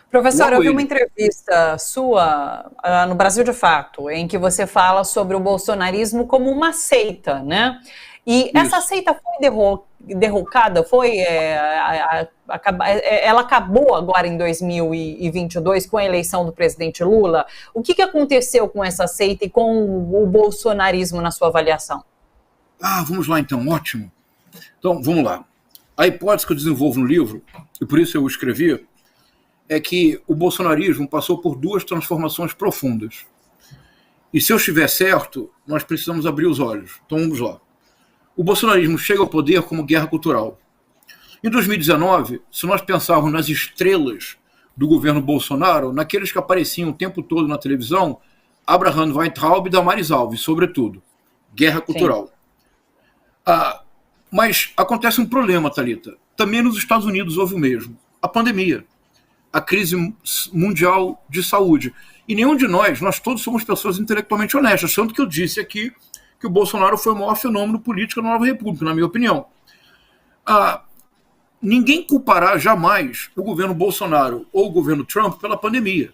Professor, eu Logo vi uma ele. entrevista sua no Brasil de Fato, em que você fala sobre o bolsonarismo como uma seita, né? E essa Isso. seita foi derrocada, ela acabou agora em 2022 com a eleição do presidente Lula. O que aconteceu com essa seita e com o bolsonarismo na sua avaliação? Vamos lá então, ótimo. Então, vamos lá. A hipótese que eu desenvolvo no livro, e por isso eu o escrevi, é que o bolsonarismo passou por duas transformações profundas. E se eu estiver certo, nós precisamos abrir os olhos. Então vamos lá. O bolsonarismo chega ao poder como guerra cultural. Em 2019, se nós pensarmos nas estrelas do governo Bolsonaro, naqueles que apareciam o tempo todo na televisão, Abraham Weintraub e Damares Alves, sobretudo. Guerra cultural. Mas acontece um problema, Thalita. Também nos Estados Unidos houve o mesmo. A pandemia. A crise mundial de saúde. E nenhum de nós todos somos pessoas intelectualmente honestas, tanto que eu disse aqui que o Bolsonaro foi o maior fenômeno político da Nova República, na minha opinião. Ninguém culpará jamais o governo Bolsonaro ou o governo Trump pela pandemia.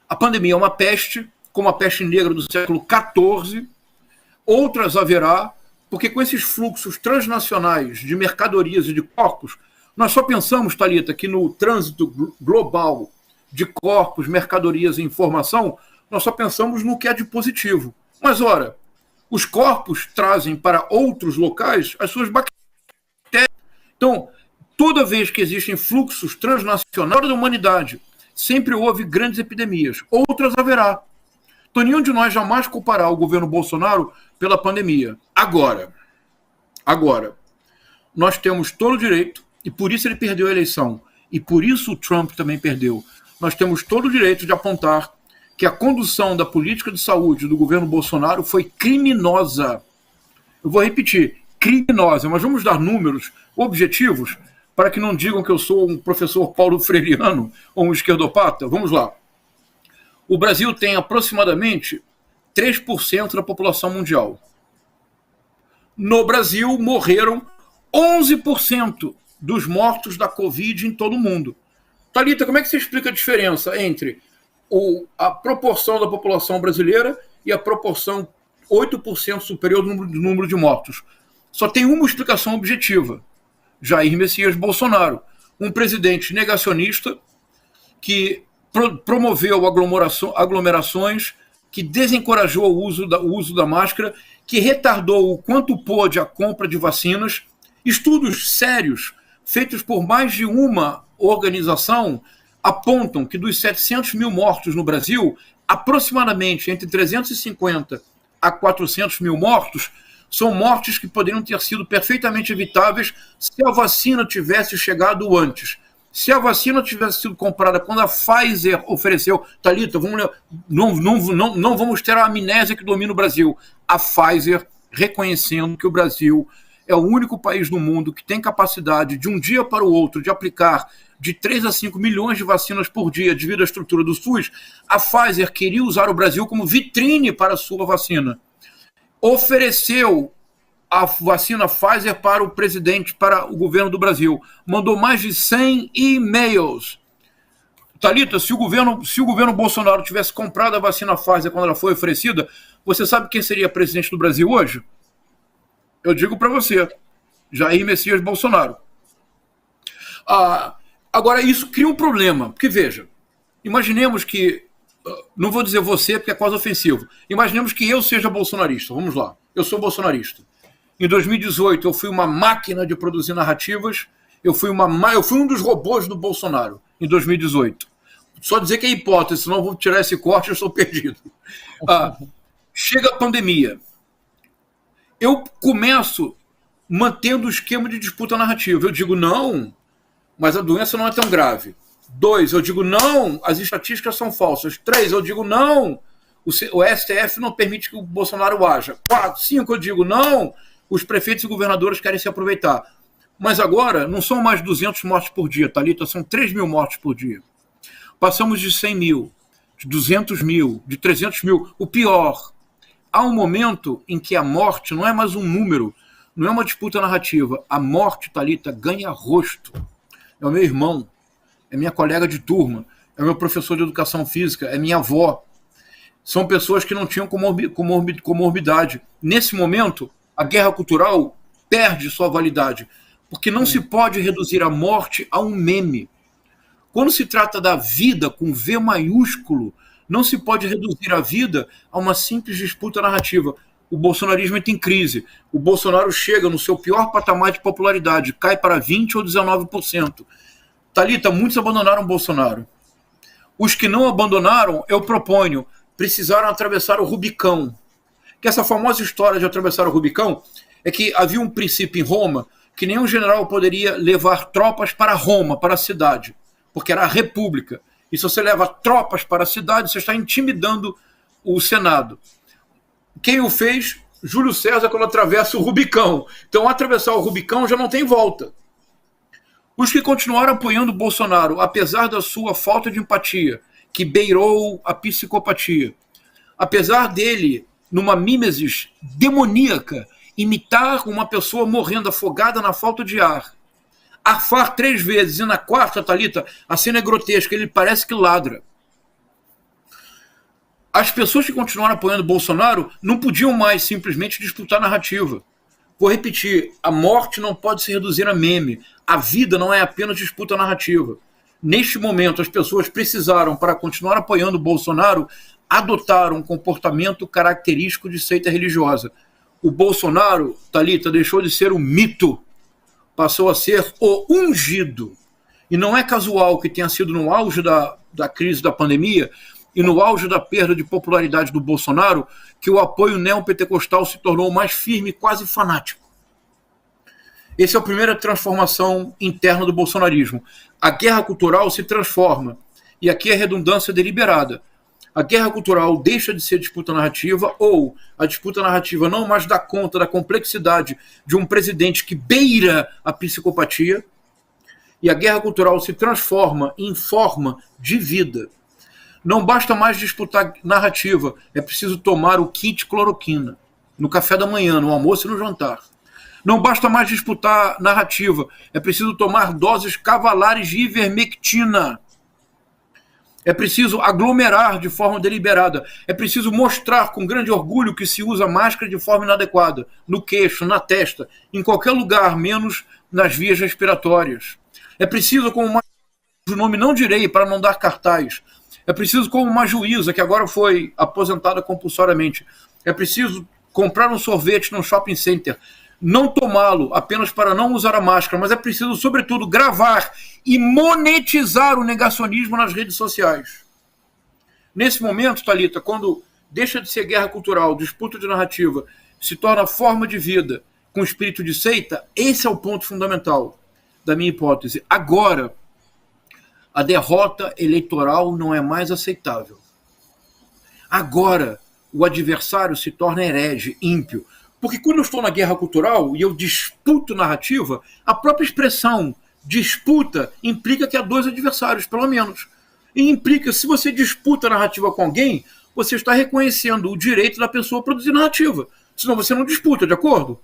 A pandemia é uma peste, como a peste negra do século XIV, outras haverá, porque com esses fluxos transnacionais de mercadorias e de corpos, nós só pensamos, Thalita, que no trânsito global de corpos, mercadorias e informação, nós só pensamos no que é de positivo. Mas, ora, os corpos trazem para outros locais as suas bactérias. Então, toda vez que existem fluxos transnacionais da humanidade, sempre houve grandes epidemias. Outras haverá. Então, nenhum de nós jamais culpará o governo Bolsonaro pela pandemia. Agora, nós temos todo o direito, e por isso ele perdeu a eleição, e por isso o Trump também perdeu, nós temos todo o direito de apontar que a condução da política de saúde do governo Bolsonaro foi criminosa. Eu vou repetir, criminosa, mas vamos dar números objetivos para que não digam que eu sou um professor Paulo Freireano ou um esquerdopata. Vamos lá. O Brasil tem aproximadamente 3% da população mundial. No Brasil, morreram 11% dos mortos da Covid em todo o mundo. Thalita, como é que você explica a diferença entre a proporção da população brasileira e a proporção 8% superior do número de mortos? Só tem uma explicação objetiva. Jair Messias Bolsonaro, um presidente negacionista que promoveu aglomerações, que desencorajou o uso da máscara, que retardou o quanto pôde a compra de vacinas. Estudos sérios, feitos por mais de uma organização, apontam que dos 700 mil mortos no Brasil, aproximadamente entre 350 a 400 mil mortos são mortes que poderiam ter sido perfeitamente evitáveis se a vacina tivesse chegado antes. Se a vacina tivesse sido comprada quando a Pfizer ofereceu... Thalita, não vamos ter a amnésia que domina o Brasil. A Pfizer reconhecendo que o Brasil é o único país no mundo que tem capacidade, de um dia para o outro, de aplicar de 3 a 5 milhões de vacinas por dia devido à estrutura do SUS. A Pfizer queria usar o Brasil como vitrine para a sua vacina. Ofereceu a vacina Pfizer para o presidente, para o governo do Brasil. Mandou mais de 100 e-mails. Thalita, se o governo Bolsonaro tivesse comprado a vacina Pfizer quando ela foi oferecida, você sabe quem seria presidente do Brasil hoje? Eu digo para você, Jair Messias Bolsonaro. Agora, isso cria um problema, porque veja, imaginemos que, não vou dizer você porque é quase ofensivo, imaginemos que eu seja bolsonarista, vamos lá, eu sou bolsonarista. Em 2018 eu fui uma máquina de produzir narrativas, eu fui um dos robôs do Bolsonaro, em 2018. Só dizer que é hipótese, senão eu vou tirar esse corte e eu estou perdido. Chega a pandemia. Eu começo mantendo o esquema de disputa narrativa. Eu digo, não, mas a doença não é tão grave. 2, eu digo, não, as estatísticas são falsas. 3, eu digo, não, o STF não permite que o Bolsonaro haja. 4, 5, eu digo, não, os prefeitos e governadores querem se aproveitar. Mas agora não são mais 200 mortes por dia, Thalita, são 3 mil mortes por dia. Passamos de 100 mil, de 200 mil, de 300 mil. O pior, há um momento em que a morte não é mais um número, não é uma disputa narrativa. A morte, Thalita, ganha rosto. É o meu irmão, é minha colega de turma. é meu professor de educação física, é minha avó. São pessoas que não tinham comorbidade. Nesse momento, a guerra cultural perde sua validade, porque não se pode reduzir a morte a um meme. Quando se trata da vida com V maiúsculo, não se pode reduzir a vida a uma simples disputa narrativa. O bolsonarismo entra em crise. O Bolsonaro chega no seu pior patamar de popularidade, cai para 20% ou 19%. Thalita, muitos abandonaram o Bolsonaro. Os que não abandonaram, eu proponho, precisaram atravessar o Rubicão. Que essa famosa história de atravessar o Rubicão é que havia um princípio em Roma que nenhum general poderia levar tropas para Roma, para a cidade, porque era a república. E se você leva tropas para a cidade, você está intimidando o Senado. Quem o fez? Júlio César, quando atravessa o Rubicão. Então, atravessar o Rubicão já não tem volta. Os que continuaram apoiando o Bolsonaro, apesar da sua falta de empatia, que beirou a psicopatia, apesar dele, numa mimesis demoníaca, imitar uma pessoa morrendo afogada na falta de ar, arfar 3 vezes, e na quarta, Thalita, a cena é grotesca, ele parece que ladra. As pessoas que continuaram apoiando o Bolsonaro não podiam mais simplesmente disputar narrativa. Vou repetir, a morte não pode se reduzir a meme. A vida não é apenas disputa narrativa. Neste momento, as pessoas precisaram, para continuar apoiando o Bolsonaro, adotar um comportamento característico de seita religiosa. O Bolsonaro, Thalita, deixou de ser um mito, passou a ser o ungido. E não é casual que tenha sido no auge da crise da pandemia e no auge da perda de popularidade do Bolsonaro que o apoio neopentecostal se tornou mais firme e quase fanático. Essa é a primeira transformação interna do bolsonarismo. A guerra cultural se transforma, e aqui é redundância deliberada. A guerra cultural deixa de ser disputa narrativa, ou a disputa narrativa não mais dá conta da complexidade de um presidente que beira a psicopatia, e a guerra cultural se transforma em forma de vida. Não basta mais disputar narrativa, é preciso tomar o kit cloroquina, no café da manhã, no almoço e no jantar. Não basta mais disputar narrativa, é preciso tomar doses cavalares de ivermectina. É preciso aglomerar de forma deliberada. É preciso mostrar com grande orgulho que se usa máscara de forma inadequada, no queixo, na testa, em qualquer lugar, menos nas vias respiratórias. É preciso, como uma o nome não direi para não dar cartaz, é preciso, como uma juíza que agora foi aposentada compulsoriamente, é preciso comprar um sorvete no shopping center, não tomá-lo apenas para não usar a máscara, mas é preciso, sobretudo, gravar e monetizar o negacionismo nas redes sociais. Nesse momento, Thalita, quando deixa de ser guerra cultural, disputa de narrativa, se torna forma de vida com espírito de seita, esse é o ponto fundamental da minha hipótese. Agora, a derrota eleitoral não é mais aceitável. Agora, o adversário se torna herege, ímpio. Porque quando eu estou na guerra cultural e eu disputo narrativa, a própria expressão disputa implica que há 2 adversários, pelo menos. E implica, se você disputa narrativa com alguém, você está reconhecendo o direito da pessoa a produzir narrativa. Senão você não disputa, de acordo?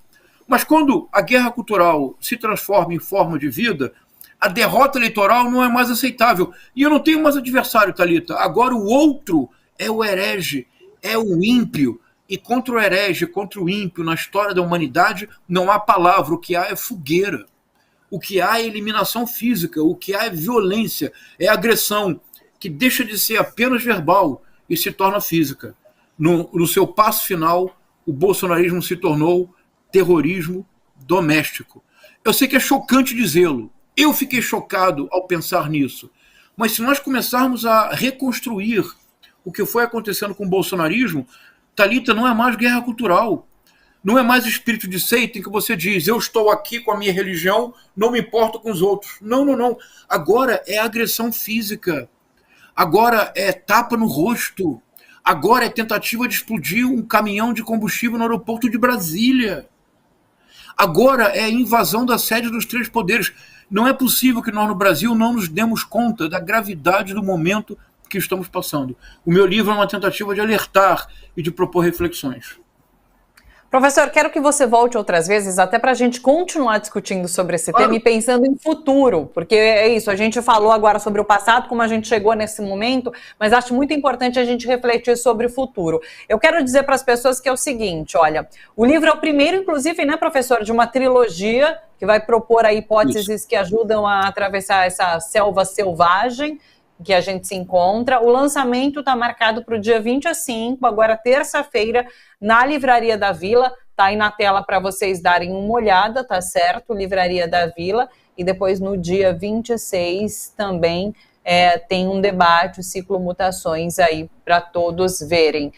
Mas quando a guerra cultural se transforma em forma de vida, a derrota eleitoral não é mais aceitável. E eu não tenho mais adversário, Thalita. Agora o outro é o herege, é o ímpio. E contra o herege, contra o ímpio, na história da humanidade, não há palavra. O que há é fogueira. O que há é eliminação física. O que há é violência, é agressão, que deixa de ser apenas verbal e se torna física. No seu passo final, o bolsonarismo se tornou terrorismo doméstico. Eu sei que é chocante dizê-lo. Eu fiquei chocado ao pensar nisso. Mas se nós começarmos a reconstruir o que foi acontecendo com o bolsonarismo, Thalita, não é mais guerra cultural. Não é mais espírito de seita em que você diz, eu estou aqui com a minha religião, não me importo com os outros. Não, não, não. Agora é agressão física. Agora é tapa no rosto. Agora é tentativa de explodir um caminhão de combustível no aeroporto de Brasília. Agora é a invasão da sede dos 3 poderes. Não é possível que nós no Brasil não nos demos conta da gravidade do momento que estamos passando. O meu livro é uma tentativa de alertar e de propor reflexões. Professor, quero que você volte outras vezes, até para a gente continuar discutindo sobre esse tema e pensando em futuro, porque é isso, a gente falou agora sobre o passado, como a gente chegou nesse momento, mas acho muito importante a gente refletir sobre o futuro. Eu quero dizer para as pessoas que é o seguinte, olha, o livro é o primeiro, inclusive, né, professor, de uma trilogia que vai propor aí hipóteses que ajudam a atravessar essa selva selvagem que a gente se encontra. O lançamento está marcado para o dia 25, agora terça-feira, na Livraria da Vila. Está aí na tela para vocês darem uma olhada, tá certo? Livraria da Vila. E depois, no dia 26, também tem um debate, o ciclo Mutações aí, para todos verem.